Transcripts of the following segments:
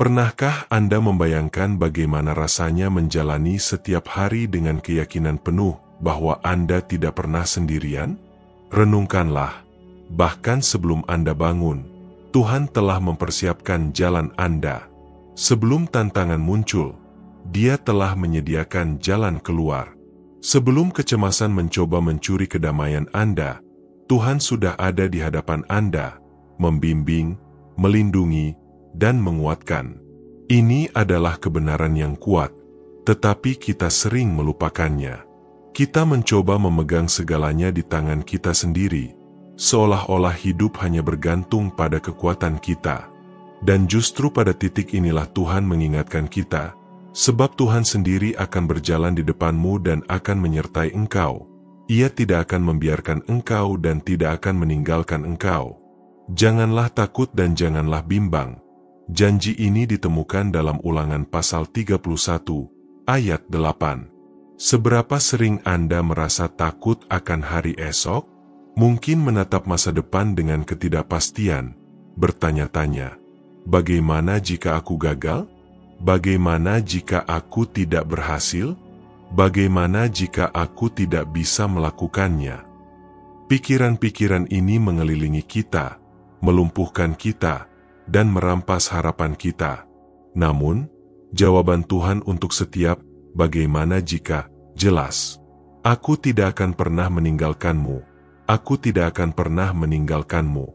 Pernahkah Anda membayangkan bagaimana rasanya menjalani setiap hari dengan keyakinan penuh bahwa Anda tidak pernah sendirian? Renungkanlah, bahkan sebelum Anda bangun, Tuhan telah mempersiapkan jalan Anda. Sebelum tantangan muncul, Dia telah menyediakan jalan keluar. Sebelum kecemasan mencoba mencuri kedamaian Anda, Tuhan sudah ada di hadapan Anda, membimbing, melindungi, dan menguatkan. Ini adalah kebenaran yang kuat, tetapi kita sering melupakannya. Kita mencoba memegang segalanya di tangan kita sendiri, seolah-olah hidup hanya bergantung pada kekuatan kita. Dan justru pada titik inilah Tuhan mengingatkan kita, sebab Tuhan sendiri akan berjalan di depanmu dan akan menyertai engkau. Ia tidak akan membiarkan engkau dan tidak akan meninggalkan engkau. Janganlah takut dan janganlah bimbang. Janji ini ditemukan dalam Ulangan pasal 31, ayat 8. Seberapa sering Anda merasa takut akan hari esok? Mungkin menatap masa depan dengan ketidakpastian, bertanya-tanya, bagaimana jika aku gagal? Bagaimana jika aku tidak berhasil? Bagaimana jika aku tidak bisa melakukannya? Pikiran-pikiran ini mengelilingi kita, melumpuhkan kita, dan merampas harapan kita. Namun, jawaban Tuhan untuk setiap bagaimana jika jelas. Aku tidak akan pernah meninggalkanmu. Aku tidak akan pernah meninggalkanmu.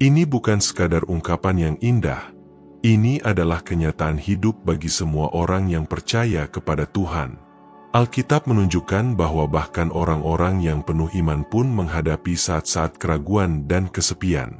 Ini bukan sekadar ungkapan yang indah. Ini adalah kenyataan hidup bagi semua orang yang percaya kepada Tuhan. Alkitab menunjukkan bahwa bahkan orang-orang yang penuh iman pun menghadapi saat-saat keraguan dan kesepian.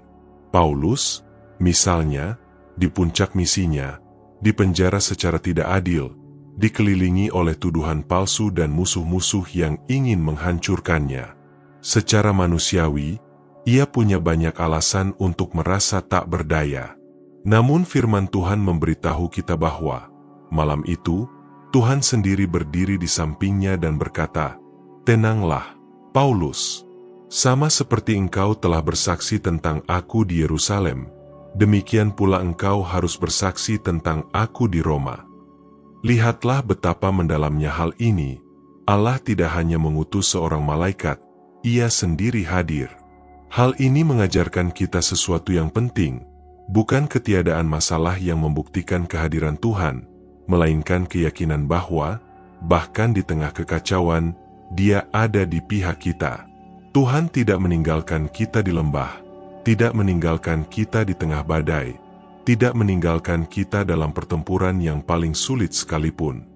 Paulus, misalnya, di puncak misinya, dipenjara secara tidak adil, dikelilingi oleh tuduhan palsu dan musuh-musuh yang ingin menghancurkannya. Secara manusiawi, ia punya banyak alasan untuk merasa tak berdaya. Namun firman Tuhan memberitahu kita bahwa, malam itu, Tuhan sendiri berdiri di sampingnya dan berkata, "Tenanglah, Paulus. Sama seperti engkau telah bersaksi tentang aku di Yerusalem, demikian pula engkau harus bersaksi tentang aku di Roma." Lihatlah betapa mendalamnya hal ini. Allah tidak hanya mengutus seorang malaikat, Ia sendiri hadir. Hal ini mengajarkan kita sesuatu yang penting, bukan ketiadaan masalah yang membuktikan kehadiran Tuhan, melainkan keyakinan bahwa, bahkan di tengah kekacauan, Dia ada di pihak kita. Tuhan tidak meninggalkan kita di lembah, tidak meninggalkan kita di tengah badai, tidak meninggalkan kita dalam pertempuran yang paling sulit sekalipun.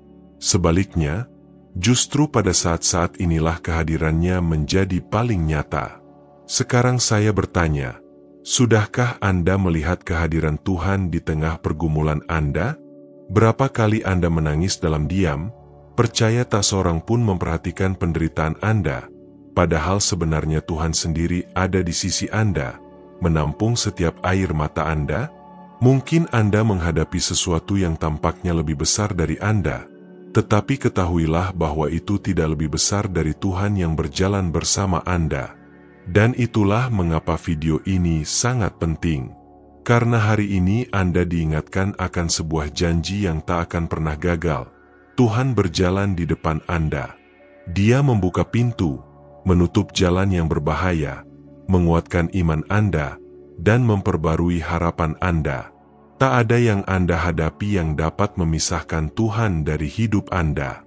Sebaliknya, justru pada saat-saat inilah kehadirannya menjadi paling nyata. Sekarang saya bertanya, sudahkah Anda melihat kehadiran Tuhan di tengah pergumulan Anda? Berapa kali Anda menangis dalam diam, percaya tak seorang pun memperhatikan penderitaan Anda, padahal sebenarnya Tuhan sendiri ada di sisi Anda, menampung setiap air mata Anda? Mungkin Anda menghadapi sesuatu yang tampaknya lebih besar dari Anda, tetapi ketahuilah bahwa itu tidak lebih besar dari Tuhan yang berjalan bersama Anda. Dan itulah mengapa video ini sangat penting. Karena hari ini Anda diingatkan akan sebuah janji yang tak akan pernah gagal. Tuhan berjalan di depan Anda. Dia membuka pintu, menutup jalan yang berbahaya, menguatkan iman Anda, dan memperbarui harapan Anda. Tak ada yang Anda hadapi yang dapat memisahkan Tuhan dari hidup Anda.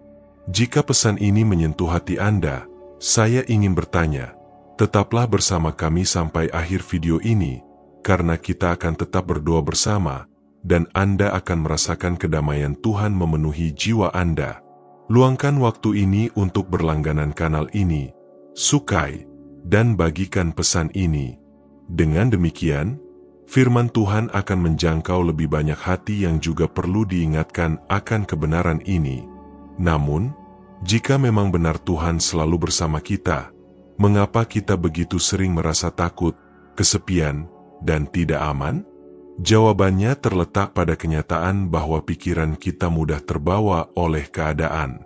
Jika pesan ini menyentuh hati Anda, saya ingin bertanya, tetaplah bersama kami sampai akhir video ini, karena kita akan tetap berdoa bersama, dan Anda akan merasakan kedamaian Tuhan memenuhi jiwa Anda. Luangkan waktu ini untuk berlangganan kanal ini, sukai, dan bagikan pesan ini. Dengan demikian, firman Tuhan akan menjangkau lebih banyak hati yang juga perlu diingatkan akan kebenaran ini. Namun, jika memang benar Tuhan selalu bersama kita, mengapa kita begitu sering merasa takut, kesepian, dan tidak aman? Jawabannya terletak pada kenyataan bahwa pikiran kita mudah terbawa oleh keadaan.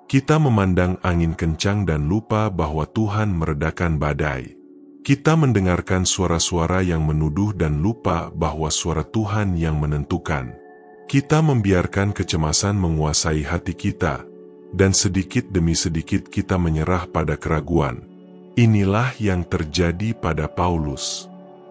Kita memandang angin kencang dan lupa bahwa Tuhan meredakan badai. Kita mendengarkan suara-suara yang menuduh dan lupa bahwa suara Tuhan yang menentukan. Kita membiarkan kecemasan menguasai hati kita, dan sedikit demi sedikit kita menyerah pada keraguan. Inilah yang terjadi pada Paulus.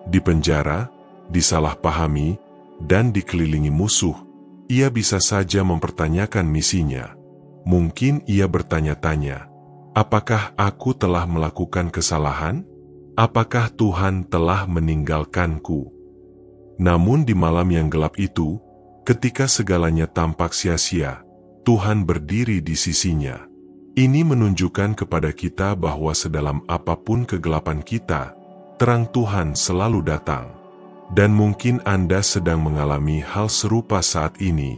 Di penjara, disalahpahami, dan dikelilingi musuh, ia bisa saja mempertanyakan misinya. Mungkin ia bertanya-tanya, apakah aku telah melakukan kesalahan? Apakah Tuhan telah meninggalkanku? Namun di malam yang gelap itu, ketika segalanya tampak sia-sia, Tuhan berdiri di sisinya. Ini menunjukkan kepada kita bahwa sedalam apapun kegelapan kita, terang Tuhan selalu datang. Dan mungkin Anda sedang mengalami hal serupa saat ini.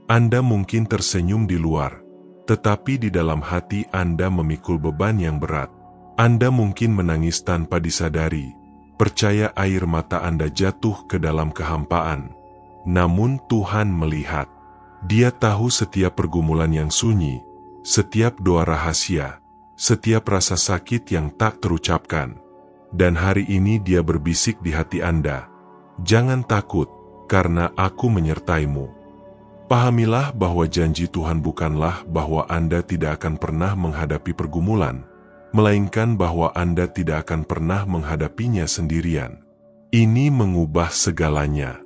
Anda mungkin tersenyum di luar, tetapi di dalam hati Anda memikul beban yang berat. Anda mungkin menangis tanpa disadari, percaya air mata Anda jatuh ke dalam kehampaan. Namun Tuhan melihat. Dia tahu setiap pergumulan yang sunyi, setiap doa rahasia, setiap rasa sakit yang tak terucapkan. Dan hari ini Dia berbisik di hati Anda, jangan takut, karena aku menyertaimu. Pahamilah bahwa janji Tuhan bukanlah bahwa Anda tidak akan pernah menghadapi pergumulan, melainkan bahwa Anda tidak akan pernah menghadapinya sendirian. Ini mengubah segalanya.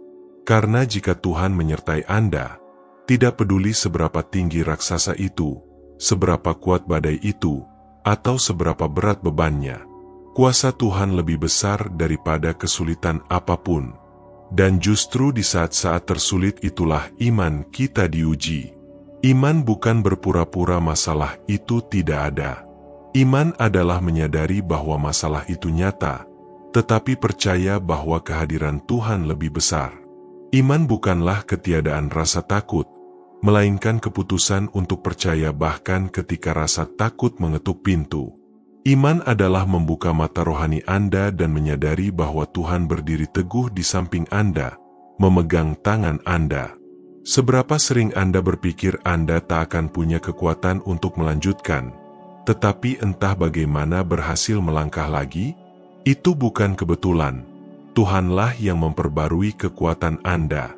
Karena jika Tuhan menyertai Anda, tidak peduli seberapa tinggi raksasa itu, seberapa kuat badai itu, atau seberapa berat bebannya, kuasa Tuhan lebih besar daripada kesulitan apapun. Dan justru di saat-saat tersulit itulah iman kita diuji. Iman bukan berpura-pura masalah itu tidak ada. Iman adalah menyadari bahwa masalah itu nyata, tetapi percaya bahwa kehadiran Tuhan lebih besar. Iman bukanlah ketiadaan rasa takut, melainkan keputusan untuk percaya bahkan ketika rasa takut mengetuk pintu. Iman adalah membuka mata rohani Anda dan menyadari bahwa Tuhan berdiri teguh di samping Anda, memegang tangan Anda. Seberapa sering Anda berpikir Anda tak akan punya kekuatan untuk melanjutkan, tetapi entah bagaimana berhasil melangkah lagi? Itu bukan kebetulan. Tuhanlah yang memperbarui kekuatan Anda.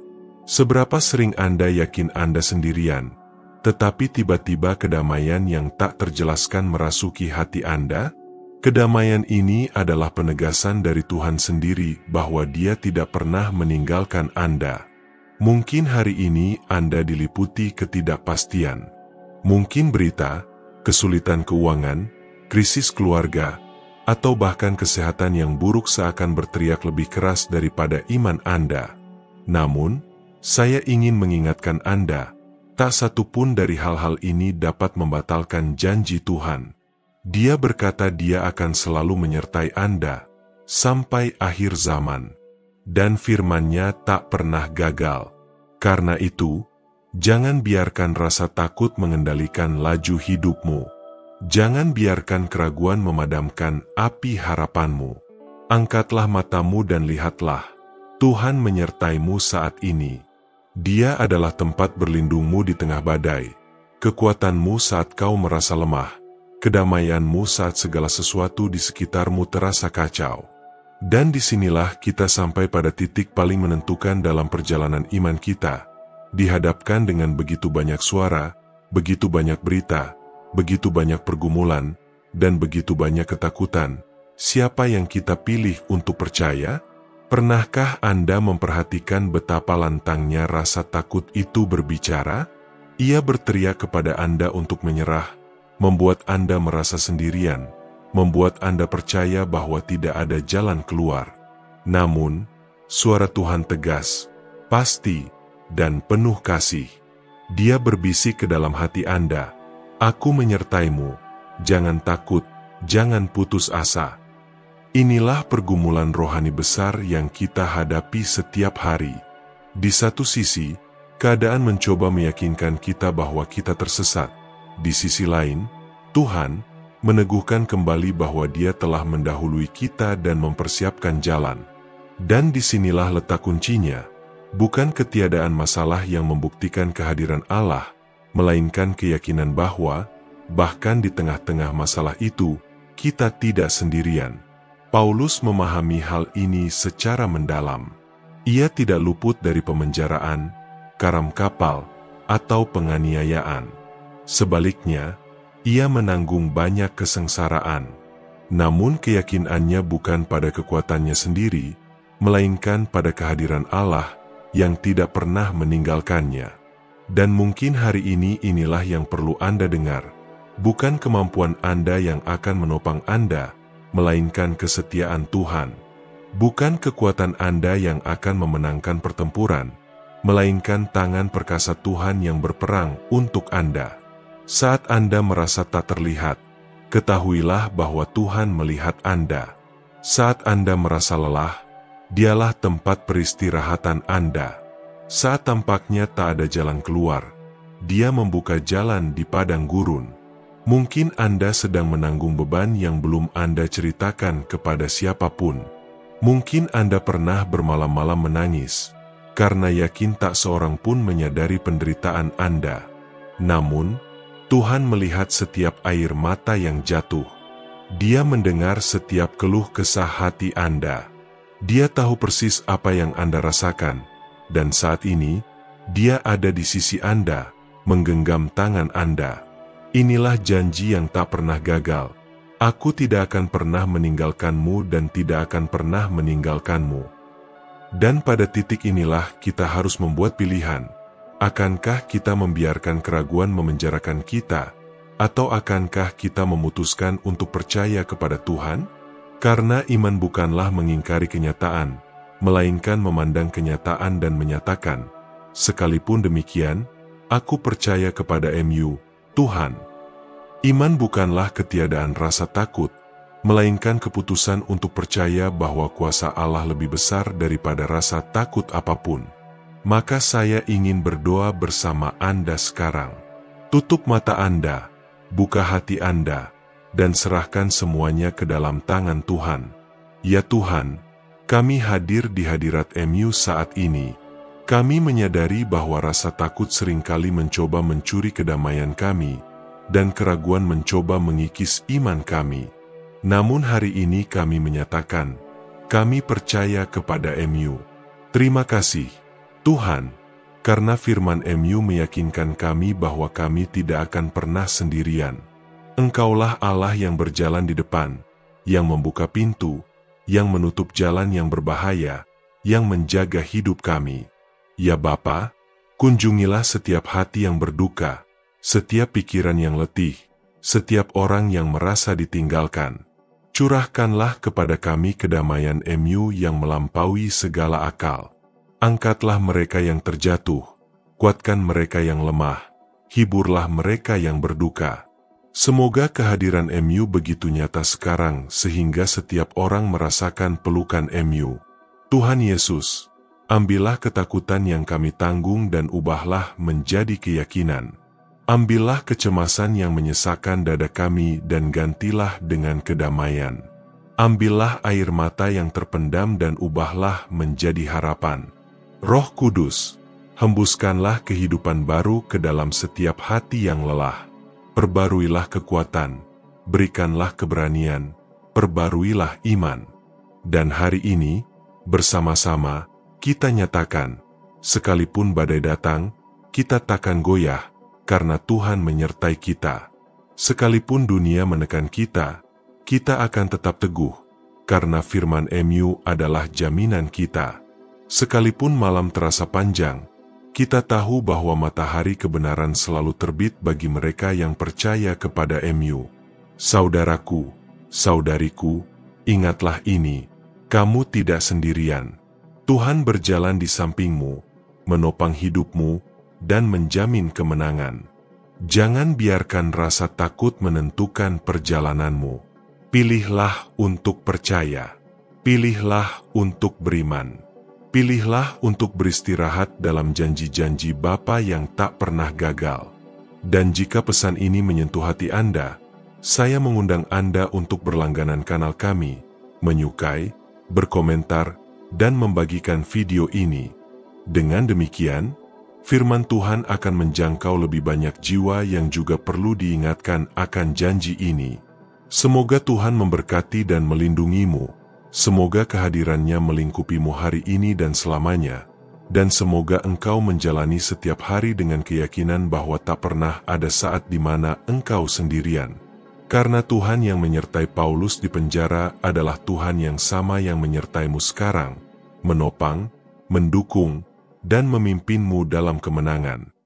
Seberapa sering Anda yakin Anda sendirian, tetapi tiba-tiba kedamaian yang tak terjelaskan merasuki hati Anda? Kedamaian ini adalah penegasan dari Tuhan sendiri bahwa Dia tidak pernah meninggalkan Anda. Mungkin hari ini Anda diliputi ketidakpastian. Mungkin berita, kesulitan keuangan, krisis keluarga, atau bahkan kesehatan yang buruk seakan berteriak lebih keras daripada iman Anda. Namun, saya ingin mengingatkan Anda, tak satu pun dari hal-hal ini dapat membatalkan janji Tuhan. Dia berkata Dia akan selalu menyertai Anda sampai akhir zaman. Dan firman-Nya tak pernah gagal. Karena itu, jangan biarkan rasa takut mengendalikan laju hidupmu. Jangan biarkan keraguan memadamkan api harapanmu. Angkatlah matamu dan lihatlah, Tuhan menyertaimu saat ini. Dia adalah tempat berlindungmu di tengah badai, kekuatanmu saat kau merasa lemah, kedamaianmu saat segala sesuatu di sekitarmu terasa kacau. Dan disinilah kita sampai pada titik paling menentukan dalam perjalanan iman kita, dihadapkan dengan begitu banyak suara, begitu banyak berita, begitu banyak pergumulan, dan begitu banyak ketakutan. Siapa yang kita pilih untuk percaya? Pernahkah Anda memperhatikan betapa lantangnya rasa takut itu berbicara? Ia berteriak kepada Anda untuk menyerah, membuat Anda merasa sendirian, membuat Anda percaya bahwa tidak ada jalan keluar. Namun, suara Tuhan tegas, pasti, dan penuh kasih. Dia berbisik ke dalam hati Anda, "Aku menyertaimu, jangan takut, jangan putus asa." Inilah pergumulan rohani besar yang kita hadapi setiap hari. Di satu sisi, keadaan mencoba meyakinkan kita bahwa kita tersesat. Di sisi lain, Tuhan meneguhkan kembali bahwa Dia telah mendahului kita dan mempersiapkan jalan. Dan disinilah letak kuncinya, bukan ketiadaan masalah yang membuktikan kehadiran Allah, melainkan keyakinan bahwa, bahkan di tengah-tengah masalah itu, kita tidak sendirian. Paulus memahami hal ini secara mendalam. Ia tidak luput dari pemenjaraan, karam kapal, atau penganiayaan. Sebaliknya, ia menanggung banyak kesengsaraan. Namun keyakinannya bukan pada kekuatannya sendiri, melainkan pada kehadiran Allah yang tidak pernah meninggalkannya. Dan mungkin hari ini inilah yang perlu Anda dengar. Bukan kemampuan Anda yang akan menopang Anda, melainkan kesetiaan Tuhan. Bukan kekuatan Anda yang akan memenangkan pertempuran, melainkan tangan perkasa Tuhan yang berperang untuk Anda. Saat Anda merasa tak terlihat, ketahuilah bahwa Tuhan melihat Anda. Saat Anda merasa lelah, Dialah tempat peristirahatan Anda. Saat tampaknya tak ada jalan keluar, Dia membuka jalan di padang gurun. Mungkin Anda sedang menanggung beban yang belum Anda ceritakan kepada siapapun. Mungkin Anda pernah bermalam-malam menangis, karena yakin tak seorang pun menyadari penderitaan Anda. Namun, Tuhan melihat setiap air mata yang jatuh. Dia mendengar setiap keluh kesah hati Anda. Dia tahu persis apa yang Anda rasakan, dan saat ini, Dia ada di sisi Anda, menggenggam tangan Anda. Inilah janji yang tak pernah gagal. Aku tidak akan pernah meninggalkanmu dan tidak akan pernah meninggalkanmu. Dan pada titik inilah kita harus membuat pilihan. Akankah kita membiarkan keraguan memenjarakan kita, atau akankah kita memutuskan untuk percaya kepada Tuhan? Karena iman bukanlah mengingkari kenyataan, melainkan memandang kenyataan dan menyatakan, sekalipun demikian, aku percaya kepada MU, Tuhan. Iman bukanlah ketiadaan rasa takut, melainkan keputusan untuk percaya bahwa kuasa Allah lebih besar daripada rasa takut apapun. Maka saya ingin berdoa bersama Anda sekarang. Tutup mata Anda, buka hati Anda, dan serahkan semuanya ke dalam tangan Tuhan. Ya Tuhan, kami hadir di hadirat MU saat ini. Kami menyadari bahwa rasa takut seringkali mencoba mencuri kedamaian kami, dan keraguan mencoba mengikis iman kami. Namun hari ini kami menyatakan, kami percaya kepada MU. Terima kasih, Tuhan, karena firman MU meyakinkan kami bahwa kami tidak akan pernah sendirian. Engkaulah Allah yang berjalan di depan, yang membuka pintu, yang menutup jalan yang berbahaya, yang menjaga hidup kami. Ya Bapa, kunjungilah setiap hati yang berduka, setiap pikiran yang letih, setiap orang yang merasa ditinggalkan. Curahkanlah kepada kami kedamaian MU yang melampaui segala akal. Angkatlah mereka yang terjatuh, kuatkan mereka yang lemah, hiburlah mereka yang berduka. Semoga kehadiran MU begitu nyata sekarang sehingga setiap orang merasakan pelukan MU. Tuhan Yesus, ambillah ketakutan yang kami tanggung dan ubahlah menjadi keyakinan. Ambillah kecemasan yang menyesakan dada kami dan gantilah dengan kedamaian. Ambillah air mata yang terpendam dan ubahlah menjadi harapan. Roh Kudus, hembuskanlah kehidupan baru ke dalam setiap hati yang lelah. Perbaruilah kekuatan, berikanlah keberanian, perbaruilah iman. Dan hari ini, bersama-sama, kita nyatakan, sekalipun badai datang, kita takkan goyah, karena Tuhan menyertai kita. Sekalipun dunia menekan kita, kita akan tetap teguh, karena firman MU adalah jaminan kita. Sekalipun malam terasa panjang, kita tahu bahwa matahari kebenaran selalu terbit bagi mereka yang percaya kepada MU. Saudaraku, saudariku, ingatlah ini, kamu tidak sendirian. Tuhan berjalan di sampingmu, menopang hidupmu, dan menjamin kemenangan. Jangan biarkan rasa takut menentukan perjalananmu. Pilihlah untuk percaya. Pilihlah untuk beriman. Pilihlah untuk beristirahat dalam janji-janji Bapa yang tak pernah gagal. Dan jika pesan ini menyentuh hati Anda, saya mengundang Anda untuk berlangganan kanal kami, menyukai, berkomentar, dan membagikan video ini. Dengan demikian, firman Tuhan akan menjangkau lebih banyak jiwa yang juga perlu diingatkan akan janji ini. Semoga Tuhan memberkati dan melindungimu. Semoga kehadirannya melingkupimu hari ini dan selamanya. Dan semoga engkau menjalani setiap hari dengan keyakinan bahwa tak pernah ada saat di mana engkau sendirian. Karena Tuhan yang menyertai Paulus di penjara adalah Tuhan yang sama yang menyertaimu sekarang, menopang, mendukung, dan memimpinmu dalam kemenangan.